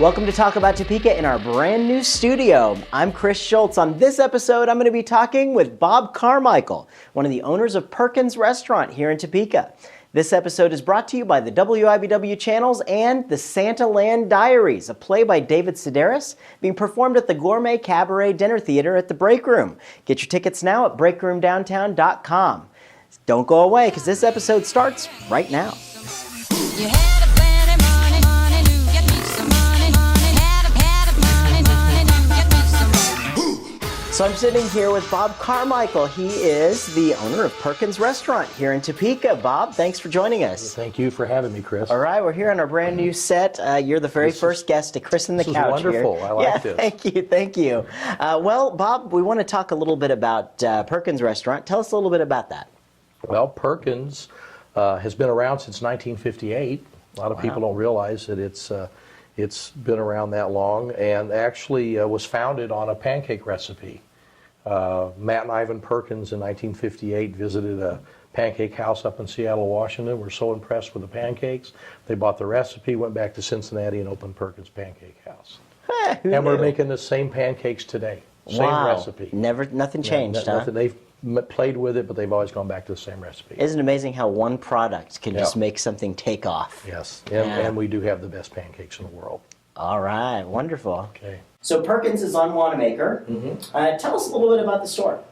Welcome to Talk About Topeka in our brand new studio. I'm Chris Schultz. On this episode, I'm going to be talking with Bob Carmichael, one of the owners of Perkins Restaurant here in Topeka. This episode is brought to you by the WIBW channels and the Santa Land Diaries, a play by David Sedaris being performed at the Gourmet Cabaret Dinner Theater at the Break Room. Get your tickets now at breakroomdowntown.com. Don't go away because this episode starts right now. So I'm sitting here with Bob Carmichael. He is the owner of Perkins Restaurant here in Topeka. Bob, thanks for joining us. Thank you for having me, Chris. All right, we're here on our brand new set. You're the very first guest to christen the couch here. This is wonderful. I like this. Thank you. Well, Bob, we want to talk a little bit about Perkins Restaurant. Tell us a little bit about that. Well, Perkins has been around since 1958. A lot of people don't realize that it's been around that long, and actually was founded on a pancake recipe. Matt and Ivan Perkins in 1958 visited a pancake house up in Seattle, Washington. Were so impressed with the pancakes, they bought the recipe, went back to Cincinnati, and opened Perkins Pancake House. And we're making the same pancakes today. Same recipe. Nothing changed, huh? Nothing. They've played with it, but they've always gone back to the same recipe. Isn't it amazing how one product can just make something take off? Yes, and we do have the best pancakes in the world. All right, wonderful. Okay. So Perkins is on Wanamaker. Tell us a little bit about the store.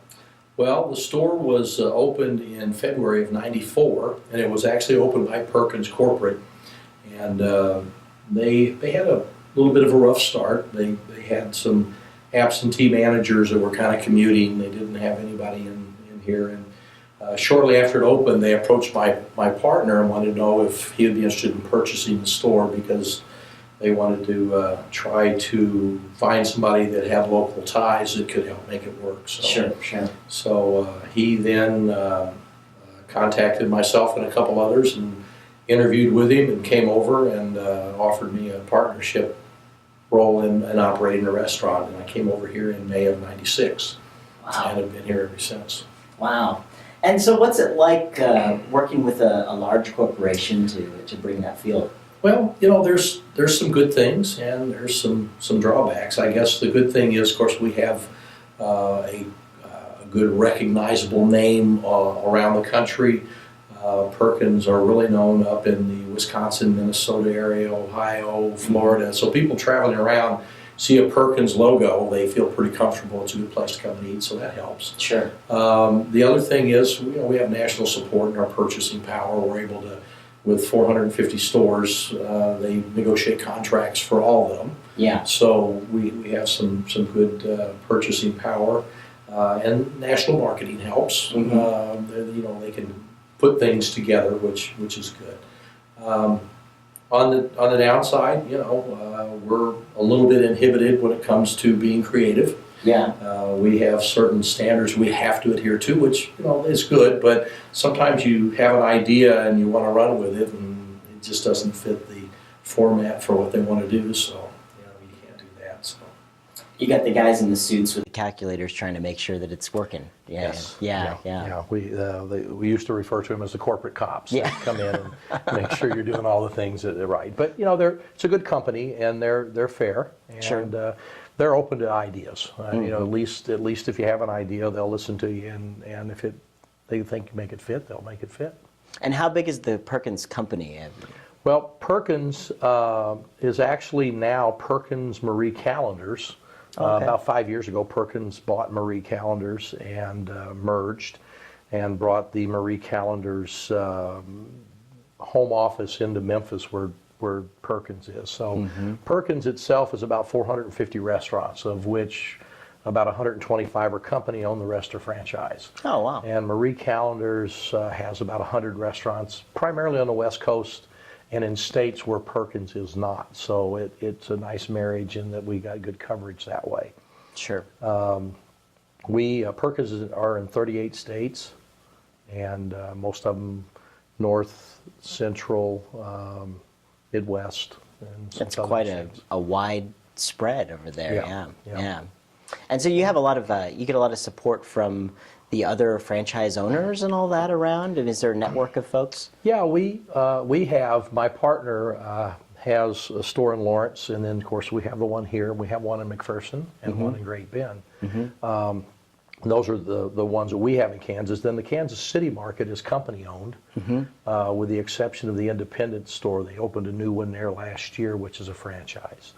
Well, the store was opened in February of '94, and it was actually opened by Perkins Corporate. And they had a little bit of a rough start. They had some absentee managers that were kind of commuting. They didn't have anybody in here. And shortly after it opened, they approached my partner and wanted to know if he would be interested in purchasing the store because they wanted to try to find somebody that had local ties that could help make it work. So, Sure. So he then contacted myself and a couple others and interviewed with him and came over and offered me a partnership role in operating a restaurant. And I came over here in May of '96. Wow. And have been here ever since. Wow. And so what's it like working with a large corporation to bring that feel? Well, you know, there's some good things and there's some drawbacks. I guess the good thing is, of course, we have a good recognizable name around the country. Perkins are really known up in the Wisconsin, Minnesota area, Ohio, Florida. So people traveling around see a Perkins logo, they feel pretty comfortable. It's a good place to come and eat, so that helps. Sure. The other thing is, we have national support in our purchasing power. We're able to, with 450 stores, they negotiate contracts for all of them. Yeah. So we have some good purchasing power, and national marketing helps. They can put things together, which is good. On the downside, we're a little bit inhibited when it comes to being creative. Yeah. We have certain standards we have to adhere to, which is good, but sometimes you have an idea and you want to run with it, and it just doesn't fit the format for what they want to do. So you can't do that. So You got the guys in the suits with the calculators trying to make sure that it's working. Yes. Yeah. We used to refer to them as the corporate cops. Yeah. They come in and make sure you're doing all the things that are right. But it's a good company and they're fair and Sure. They're open to ideas. At least if you have an idea, they'll listen to you, and if they think you make it fit, they'll make it fit. And how big is the Perkins company? Well, Perkins is actually now Perkins Marie Calendars. Okay. About 5 years ago, Perkins bought Marie Calendars and merged and brought the Marie Calendars home office into Memphis where Perkins is. So Perkins itself is about 450 restaurants, of which about 125 are company-owned, the rest are franchise. Oh, wow. And Marie Calendars has about 100 restaurants, primarily on the West Coast and in states where Perkins is not. So it's a nice marriage in that we got good coverage that way. Sure. Perkins are in 38 states, and most of them north, central, Midwest. And That's quite a wide spread over there. Yeah. And so you have you get a lot of support from the other franchise owners and all that around? And is there a network of folks? Yeah, we have. My partner has a store in Lawrence, and then of course we have the one here. We have one in McPherson and one in Great Bend. Those are the ones that we have in Kansas. Then the Kansas City market is company owned, with the exception of the independent store. They opened a new one there last year, which is a franchise.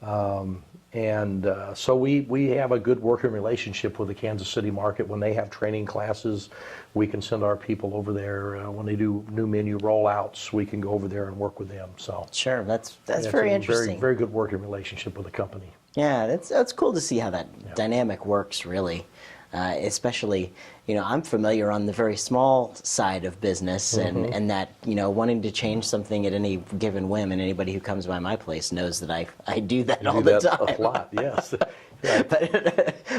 So we have a good working relationship with the Kansas City market. When they have training classes, we can send our people over there. When they do new menu rollouts, we can go over there and work with them. So Sure, that's it's very a interesting. Very good working relationship with the company. Yeah, that's cool to see how that dynamic works, really. Especially, I'm familiar on the very small side of business, and that, wanting to change something at any given whim, and anybody who comes by my place knows that I do that all the time. A lot, yes.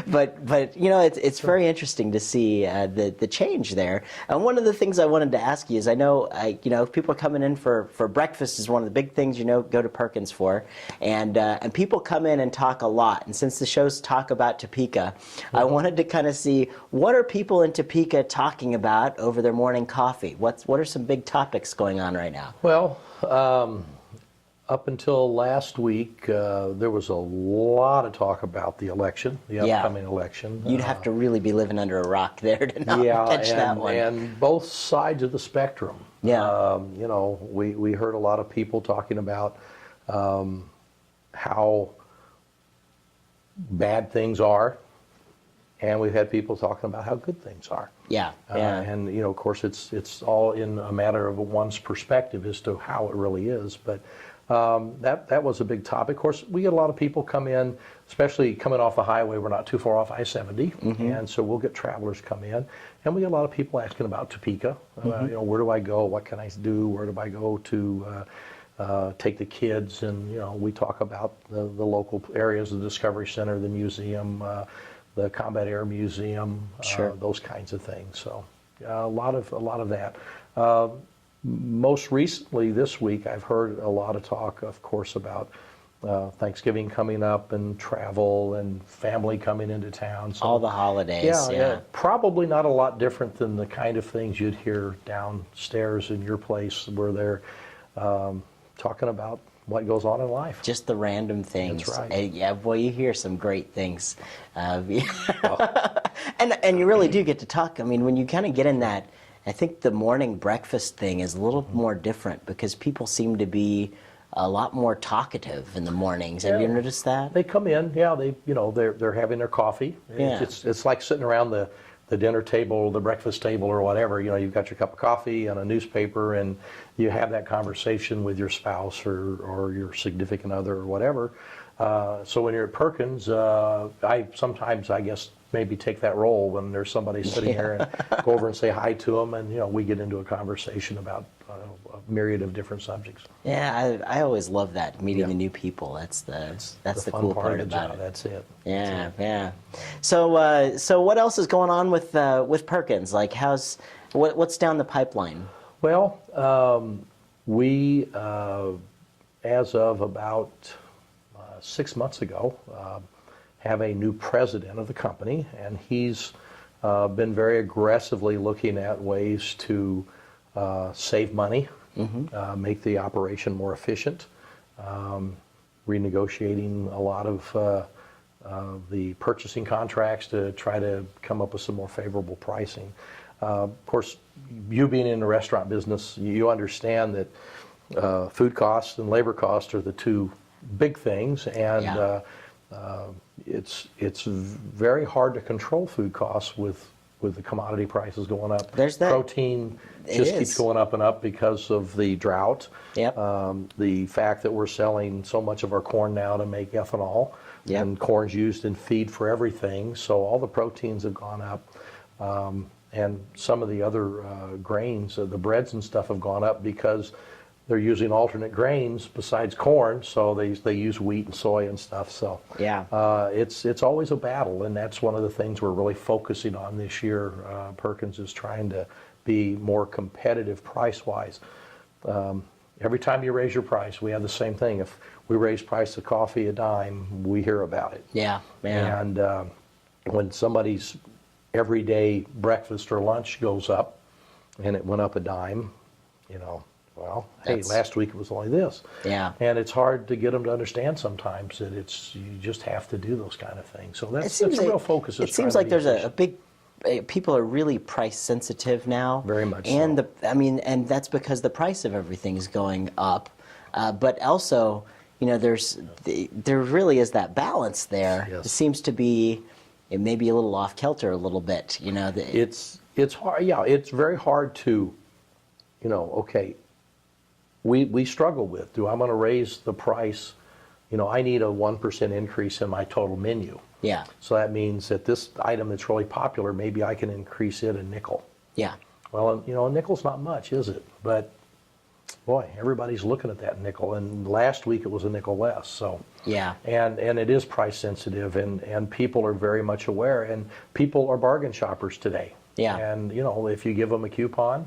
But it's very interesting to see the change there. And one of the things I wanted to ask you is, I know if people are coming in for breakfast is one of the big things go to Perkins for, and people come in and talk a lot. And since the show's talk about Topeka, I wanted to kind of see, what are people in Topeka talking about over their morning coffee? What are some big topics going on right now? Well, up until last week, there was a lot of talk about the election, the upcoming election. You'd have to really be living under a rock there to not catch that one. And both sides of the spectrum. Yeah. We heard a lot of people talking about how bad things are, and we've had people talking about how good things are. Yeah. And of course, it's all in a matter of one's perspective as to how it really is. But that was a big topic. Of course, we get a lot of people come in, especially coming off the highway. We're not too far off I-70, and so we'll get travelers come in, and we get a lot of people asking about Topeka. Where do I go? What can I do? Where do I go to take the kids? And we talk about the local areas, the Discovery Center, the museum, the Combat Air Museum, those kinds of things. So a lot of that. Most recently this week, I've heard a lot of talk, of course, about Thanksgiving coming up and travel and family coming into town. So, all the holidays. Yeah. Probably not a lot different than the kind of things you'd hear downstairs in your place, where they're talking about what goes on in life. Just the random things. That's right. Yeah, boy, you hear some great things. And you really do get to talk. I mean, when you kind of get in that, I think the morning breakfast thing is a little more different, because people seem to be a lot more talkative in the mornings. Have you noticed that? They come in, they're having their coffee. Yeah. It's like sitting around the dinner table, the breakfast table, or whatever. You've got your cup of coffee and a newspaper, and you have that conversation with your spouse or your significant other or whatever. So when you're at Perkins, I sometimes, I guess, maybe take that role when there's somebody sitting here, and go over and say hi to them, and we get into a conversation about a myriad of different subjects. Yeah, I always love that, meeting the new people. That's the cool part about it. That's it. Yeah. So what else is going on with Perkins? Like, what's down the pipeline? Well, we as of about 6 months ago, have a new president of the company, and he's been very aggressively looking at ways to save money, make the operation more efficient, renegotiating a lot of the purchasing contracts to try to come up with some more favorable pricing. Of course, you being in the restaurant business, you understand that food costs and labor costs are the two big things, and it's very hard to control food costs with the commodity prices going up. There's that. Protein just keeps going up and up because of the drought. Yep. The fact that we're selling so much of our corn now to make ethanol, and corn's used in feed for everything, so all the proteins have gone up, and some of the other grains, the breads and stuff, have gone up because they're using alternate grains besides corn, so they use wheat and soy and stuff. So it's always a battle, and that's one of the things we're really focusing on this year. Perkins is trying to be more competitive price-wise. Every time you raise your price, we have the same thing. If we raise price of coffee a dime, we hear about it. Yeah. And when somebody's everyday breakfast or lunch goes up, and it went up a dime, Well, hey, last week it was only this. Yeah. And it's hard to get them to understand sometimes that you just have to do those kind of things. So that's a real focus. It seems like there's a big, people are really price sensitive now. Very much and so. And that's because the price of everything is going up. But also, there really is that balance there. Yes. It seems to be, it may be a little off kilter a little bit. It's hard. Yeah, it's very hard to, okay. We struggle with, I'm going to raise the price? I need a 1% increase in my total menu. Yeah. So that means that this item that's really popular, maybe I can increase it a nickel. Yeah. Well, a nickel's not much, is it? But boy, everybody's looking at that nickel, and last week it was a nickel less. So yeah. And it is price sensitive, and people are very much aware, and people are bargain shoppers today. Yeah. And if you give them a coupon,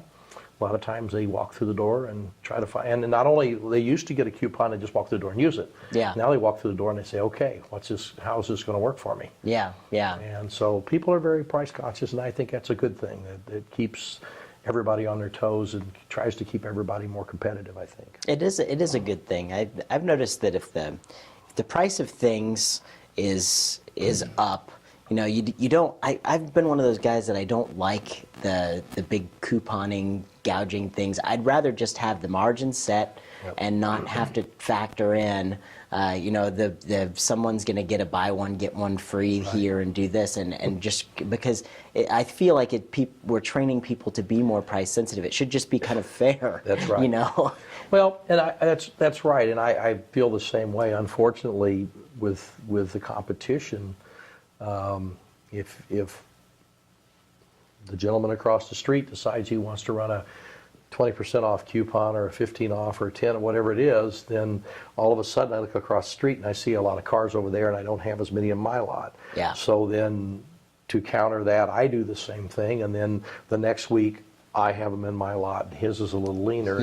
a lot of times they walk through the door and try to find, and not only, they used to get a coupon and just walk through the door and use it. Yeah. Now they walk through the door and they say, okay, how is this going to work for me? Yeah, yeah. And so people are very price conscious, and I think that's a good thing. It keeps everybody on their toes and tries to keep everybody more competitive, I think. It is a good thing. I've noticed that if the price of things is up, you don't. I've been one of those guys that I don't like the big couponing, gouging things. I'd rather just have the margin set and not have to factor in, someone's going to get a buy one get one free here and do this, and just because I feel like we're training people to be more price sensitive. It should just be kind of fair. That's right. Well, and that's right, and I feel the same way. Unfortunately, with the competition. If the gentleman across the street decides he wants to run a 20% off coupon or a 15 off or a 10 or whatever it is, then all of a sudden I look across the street and I see a lot of cars over there and I don't have as many in my lot. Yeah. So then to counter that, I do the same thing, and then the next week I have them in my lot and his is a little leaner.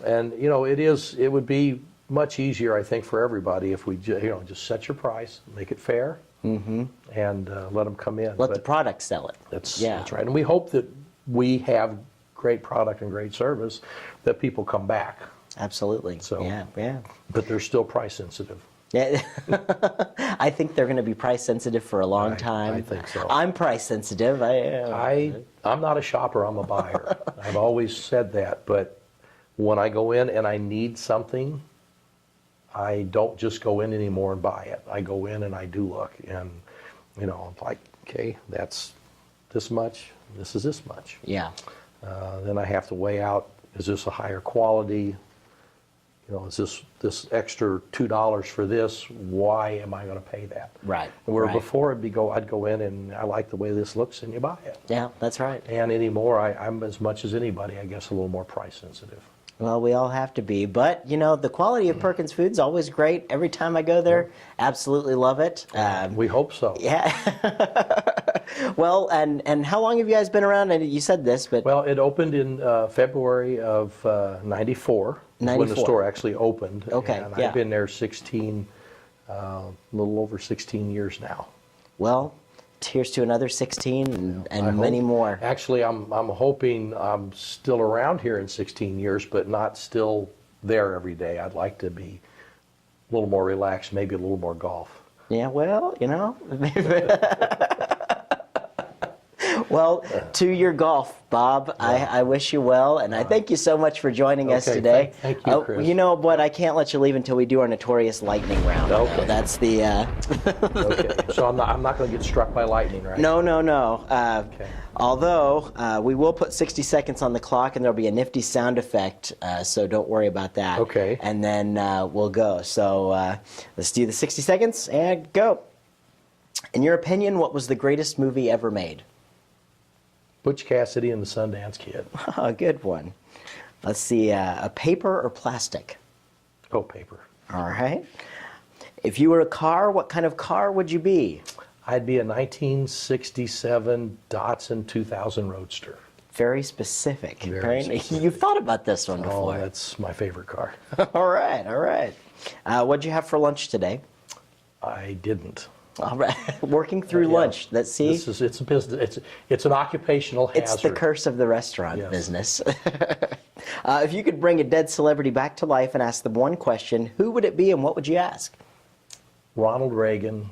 And it would be much easier, I think, for everybody if we just set your price, make it fair. Mm-hmm. And let them come in. Let the product sell it. That's right. And we hope that we have great product and great service, that people come back. Absolutely. So, yeah. But they're still price sensitive. Yeah. I think they're going to be price sensitive for a long time. I think so. I'm price sensitive. I'm not a shopper, I'm a buyer. I've always said that. But when I go in and I need something, I don't just go in anymore and buy it. I go in and I do look, and I'm like, okay, that's this much, this is this much. Yeah. Then I have to weigh out, is this a higher quality? Is this extra $2 for this? Why am I going to pay that? Right. Where before I'd go in and I like the way this looks, and you buy it. Yeah, that's right. And anymore, I'm as much as anybody, I guess, a little more price sensitive. Well, we all have to be, but the quality of Perkins Food's always great. Every time I go there, absolutely love it. We hope so. Yeah. Well, and how long have you guys been around? And you said this, but well, it opened in February of '94. When the store actually opened. Okay. And I've been there a little over 16 years now. Well, here's to another 16 and many more. Actually, I'm hoping I'm still around here in 16 years, but not still there every day. I'd like to be a little more relaxed, maybe a little more golf. Yeah, well, Well, to your golf, Bob, I wish you well, and I thank you so much for joining us today. Thank you, Chris. You know what? I can't let you leave until we do our notorious lightning round. Okay. That's the... Okay, so I'm not going to get struck by lightning, right? No. Okay. Although, we will put 60 seconds on the clock, and there'll be a nifty sound effect, so don't worry about that. Okay. And then we'll go. So let's do the 60 seconds, and go. In your opinion, what was the greatest movie ever made? Butch Cassidy and the Sundance Kid. A good one. Let's see, a paper or plastic? Oh, paper. All right. If you were a car, what kind of car would you be? I'd be a 1967 Datsun 2000 Roadster. Very specific. Very specific. You've thought about this one before. Oh, that's my favorite car. All right. What'd you have for lunch today? I didn't. All right. Working through Yeah. lunch. It's a business. It's an occupational hazard. It's the curse of the restaurant Yes. business. If you could bring a dead celebrity back to life and ask them one question, who would it be and what would you ask? Ronald Reagan,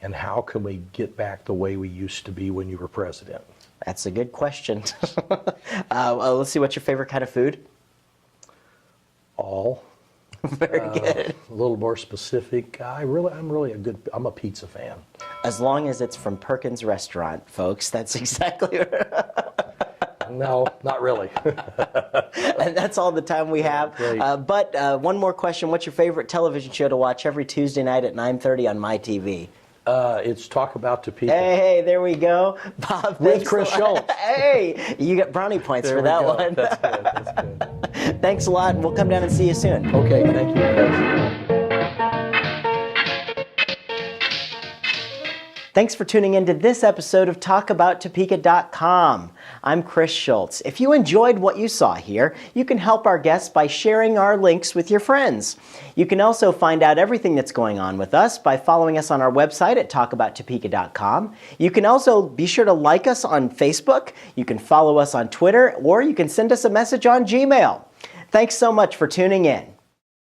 and how can we get back the way we used to be when you were president? That's a good question. Let's see, what's your favorite kind of food? All. Very good. A little more specific. I'm a pizza fan. As long as it's from Perkins Restaurant, folks, that's exactly No, not really. And that's all the time we have. Great. But one more question. What's your favorite television show to watch every Tuesday night at 9:30 on my TV? It's Talk About Topeka. Hey, there we go. Bob, With thanks Chris a lot. Schultz. Hey, you got brownie points There for we that go. one. That's good. That's good. Thanks a lot, and we'll come down and see you soon. Okay, thank you. Thanks for tuning in to this episode of TalkAboutTopeka.com. I'm Chris Schultz. If you enjoyed what you saw here, you can help our guests by sharing our links with your friends. You can also find out everything that's going on with us by following us on our website at TalkAboutTopeka.com. You can also be sure to like us on Facebook, you can follow us on Twitter, or you can send us a message on Gmail. Thanks so much for tuning in.